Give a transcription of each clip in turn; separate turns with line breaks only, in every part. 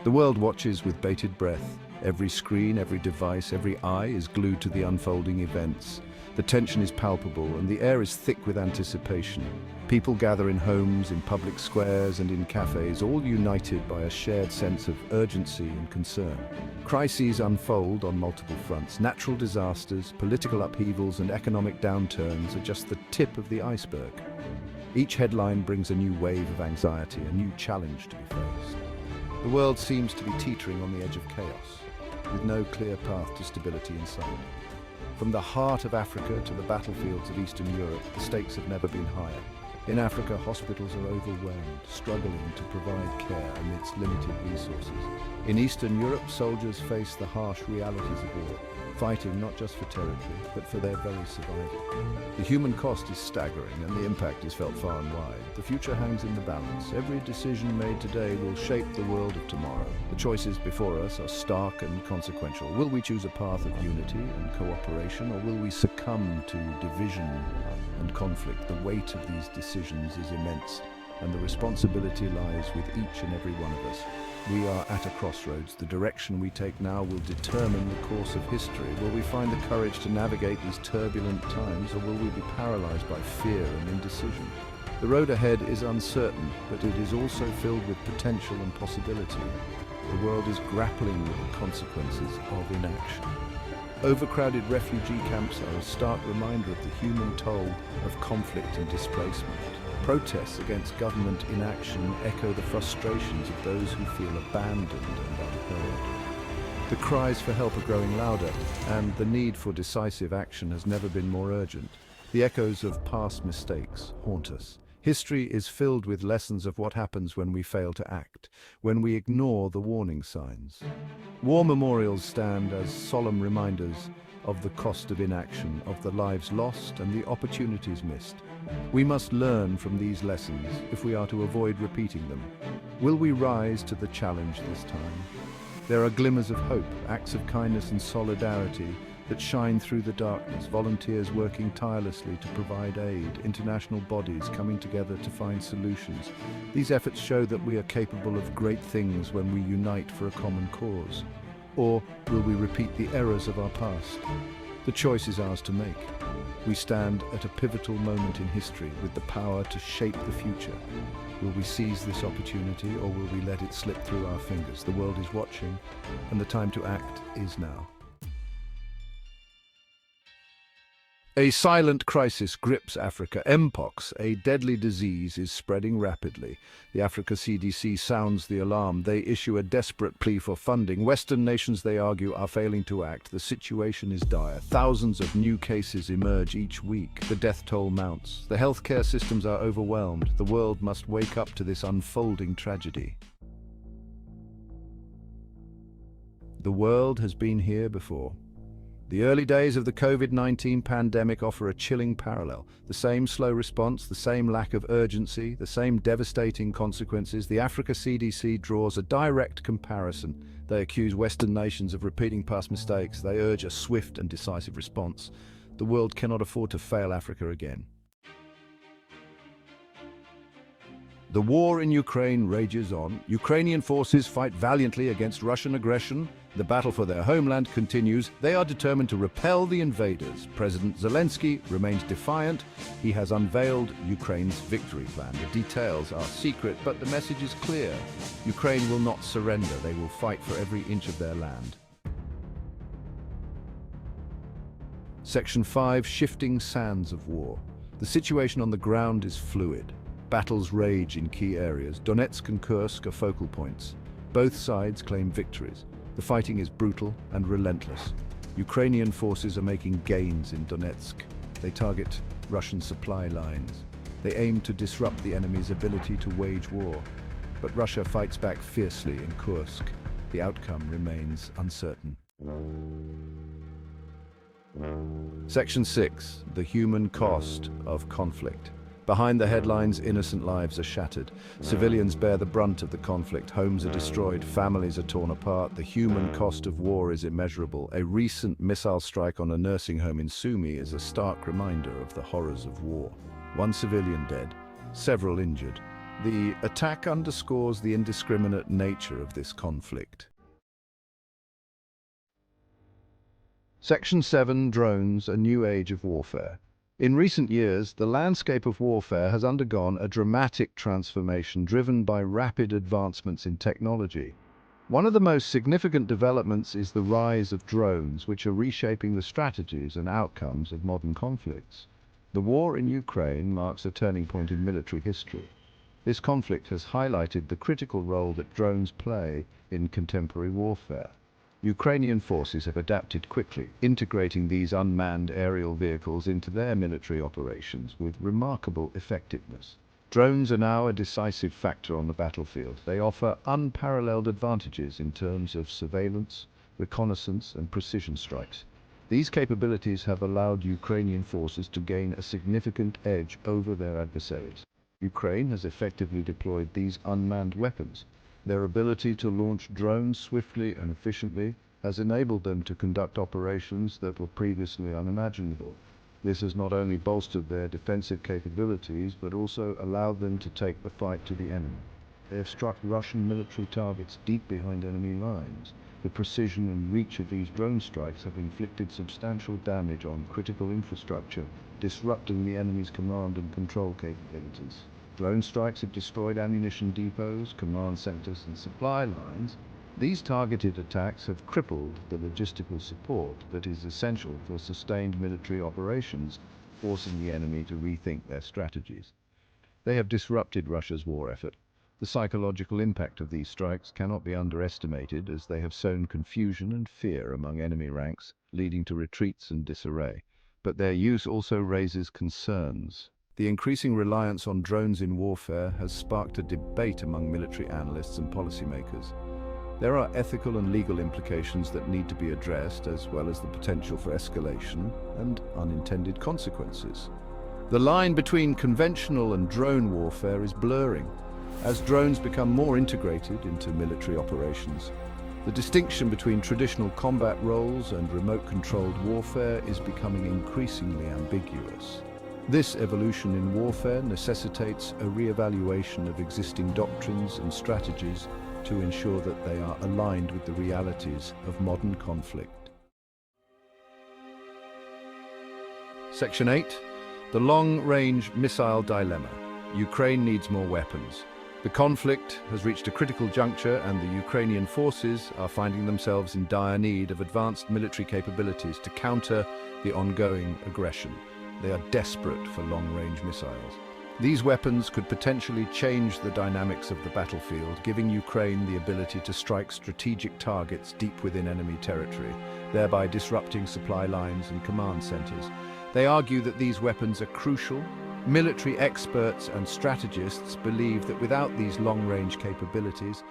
The world watches with bated breath. Every screen, every device, every eye is glued to the unfolding events. The tension is palpable and the air is thick with anticipation. People gather in homes, in public squares and in cafes, all united by a shared sense of urgency and concern. Crises unfold on multiple fronts. Natural disasters, political upheavals and economic downturns are just the tip of the iceberg. Each headline brings a new wave of anxiety, a new challenge to be faced. The world seems to be teetering on the edge of chaos, with no clear path to stability in sight. From the heart of Africa to the battlefields of Eastern Europe, the stakes have never been higher. In Africa, hospitals are overwhelmed, struggling to provide care amidst limited resources. In Eastern Europe, soldiers face the harsh realities of war, fighting not just for territory, but for their very survival. The human cost is staggering, and the impact is felt far and wide. The future hangs in the balance. Every decision made today will shape the world of tomorrow. The choices before us are stark and consequential. Will we choose a path of unity and cooperation, or will we succumb to division and conflict? The weight of these decisions is immense, and the responsibility lies with each and every one of us. We are at a crossroads. The direction we take now will determine the course of history. Will we find the courage to navigate these turbulent times, or will we be paralyzed by fear and indecision? The road ahead is uncertain, but it is also filled with potential and possibility. The world is grappling with the consequences of inaction. Overcrowded refugee camps are a stark reminder of the human toll of conflict and displacement. Protests against government inaction echo the frustrations of those who feel abandoned and unheard. The cries for help are growing louder, and the need for decisive action has never been more urgent. The echoes of past mistakes haunt us. History is filled with lessons of what happens when we fail to act, when we ignore the warning signs. War memorials stand as solemn reminders of the cost of inaction, of the lives lost and the opportunities missed. We must learn from these lessons if we are to avoid repeating them. Will we rise to the challenge this time? There are glimmers of hope, acts of kindness and solidarity that shine through the darkness, volunteers working tirelessly to provide aid, international bodies coming together to find solutions. These efforts show that we are capable of great things when we unite for a common cause. Or will we repeat the errors of our past? The choice is ours to make. We stand at a pivotal moment in history with the power to shape the future. Will we seize this opportunity, or will we let it slip through our fingers? The world is watching, and the time to act is now. A silent crisis grips Africa. Mpox, a deadly disease, is spreading rapidly. The Africa CDC sounds the alarm. They issue a desperate plea for funding. Western nations, they argue, are failing to act. The situation is dire. Thousands of new cases emerge each week. The death toll mounts. The healthcare systems are overwhelmed. The world must wake up to this unfolding tragedy. The world has been here before. The early days of the COVID-19 pandemic offer a chilling parallel. The same slow response, the same lack of urgency, the same devastating consequences. The Africa CDC draws a direct comparison. They accuse Western nations of repeating past mistakes. They urge a swift and decisive response. The world cannot afford to fail Africa again. The war in Ukraine rages on. Ukrainian forces fight valiantly against Russian aggression. The battle for their homeland continues. They are determined to repel the invaders. President Zelensky remains defiant. He has unveiled Ukraine's victory plan. The details are secret, but the message is clear. Ukraine will not surrender. They will fight for every inch of their land. Section 5. Shifting sands of war. The situation on the ground is fluid. Battles rage in key areas. Donetsk and Kursk are focal points. Both sides claim victories. The fighting is brutal and relentless. Ukrainian forces are making gains in Donetsk. They target Russian supply lines. They aim to disrupt the enemy's ability to wage war. But Russia fights back fiercely in Kursk. The outcome remains uncertain. Section 6. The human cost of conflict. Behind the headlines, innocent lives are shattered. Civilians bear the brunt of the conflict. Homes are destroyed. Families are torn apart. The human cost of war is immeasurable. A recent missile strike on a nursing home in Sumy is a stark reminder of the horrors of war. One civilian dead, several injured. The attack underscores the indiscriminate nature of this conflict. Section 7. Drones, a new age of warfare. In recent years, the landscape of warfare has undergone a dramatic transformation driven by rapid advancements in technology. One of the most significant developments is the rise of drones, which are reshaping the strategies and outcomes of modern conflicts. The war in Ukraine marks a turning point in military history. This conflict has highlighted the critical role that drones play in contemporary warfare. Ukrainian forces have adapted quickly, integrating these unmanned aerial vehicles into their military operations with remarkable effectiveness. Drones are now a decisive factor on the battlefield. They offer unparalleled advantages in terms of surveillance, reconnaissance, and precision strikes. These capabilities have allowed Ukrainian forces to gain a significant edge over their adversaries. Ukraine has effectively deployed these unmanned weapons. Their ability to launch drones swiftly and efficiently has enabled them to conduct operations that were previously unimaginable. This has not only bolstered their defensive capabilities, but also allowed them to take the fight to the enemy. They have struck Russian military targets deep behind enemy lines. The precision and reach of these drone strikes have inflicted substantial damage on critical infrastructure, disrupting the enemy's command and control capabilities. Drone strikes have destroyed ammunition depots, command centers, and supply lines. These targeted attacks have crippled the logistical support that is essential for sustained military operations, forcing the enemy to rethink their strategies. They have disrupted Russia's war effort. The psychological impact of these strikes cannot be underestimated, as they have sown confusion and fear among enemy ranks, leading to retreats and disarray. But their use also raises concerns. The increasing reliance on drones in warfare has sparked a debate among military analysts and policymakers. There are ethical and legal implications that need to be addressed, as well as the potential for escalation and unintended consequences. The line between conventional and drone warfare is blurring. As drones become more integrated into military operations, the distinction between traditional combat roles and remote-controlled warfare is becoming increasingly ambiguous. This evolution in warfare necessitates a re-evaluation of existing doctrines and strategies to ensure that they are aligned with the realities of modern conflict. Section 8. The long-range missile dilemma. Ukraine needs more weapons. The conflict has reached a critical juncture, and the Ukrainian forces are finding themselves in dire need of advanced military capabilities to counter the ongoing aggression. They are desperate for long-range missiles. These weapons could potentially change the dynamics of the battlefield, giving Ukraine the ability to strike strategic targets deep within enemy territory, thereby disrupting supply lines and command centers. They argue that these weapons are crucial. Military experts and strategists believe that without these long-range capabilities,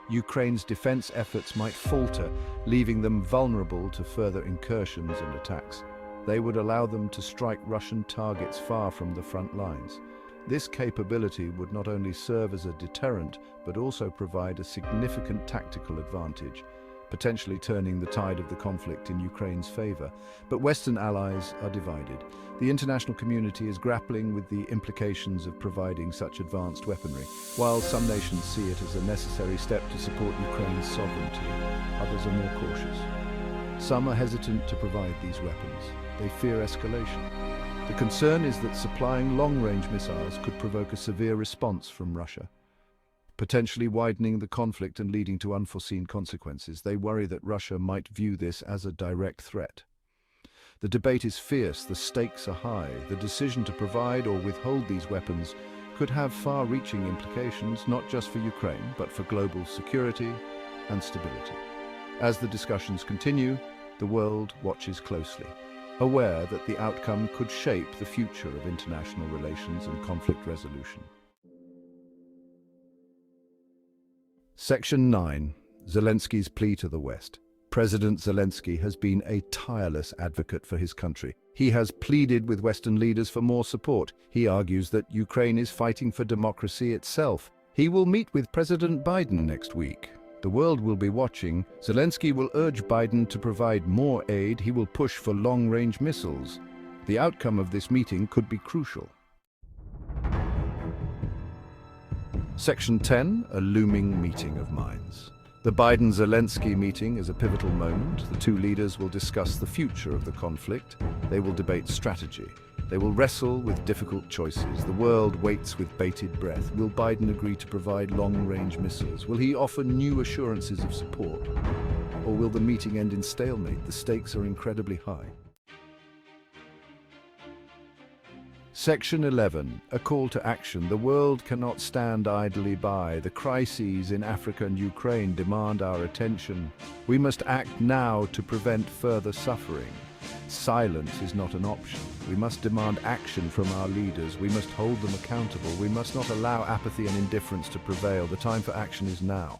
Ukraine's defense efforts might falter, leaving them vulnerable to further incursions and attacks. They would allow them to strike Russian targets far from the front lines. This capability would not only serve as a deterrent, but also provide a significant tactical advantage, potentially turning the tide of the conflict in Ukraine's favor. But Western allies are divided. The international community is grappling with the implications of providing such advanced weaponry. While some nations see it as a necessary step to support Ukraine's sovereignty, others are more cautious. Some are hesitant to provide these weapons. They fear escalation. The concern is that supplying long-range missiles could provoke a severe response from Russia, potentially widening the conflict and leading to unforeseen consequences. They worry that Russia might view this as a direct threat. The debate is fierce, the stakes are high. The decision to provide or withhold these weapons could have far-reaching implications, not just for Ukraine, but for global security and stability. As the discussions continue, the world watches closely, aware that the outcome could shape the future of international relations and conflict resolution. Section 9. Zelensky's plea to the West. President Zelensky has been a tireless advocate for his country. He has pleaded with Western leaders for more support. He argues that Ukraine is fighting for democracy itself. He will meet with President Biden next week. The world will be watching. Zelensky will urge Biden to provide more aid. He will push for long-range missiles. The outcome of this meeting could be crucial. Section 10, a looming meeting of minds. The Biden-Zelensky meeting is a pivotal moment. The two leaders will discuss the future of the conflict. They will debate strategy. They will wrestle with difficult choices. The world waits with bated breath. Will Biden agree to provide long-range missiles? Will he offer new assurances of support? Or will the meeting end in stalemate? The stakes are incredibly high. Section 11, a call to action. The world cannot stand idly by. The crises in Africa and Ukraine demand our attention. We must act now to prevent further suffering. Silence is not an option. We must demand action from our leaders. We must hold them accountable. We must not allow apathy and indifference to prevail. The time for action is now.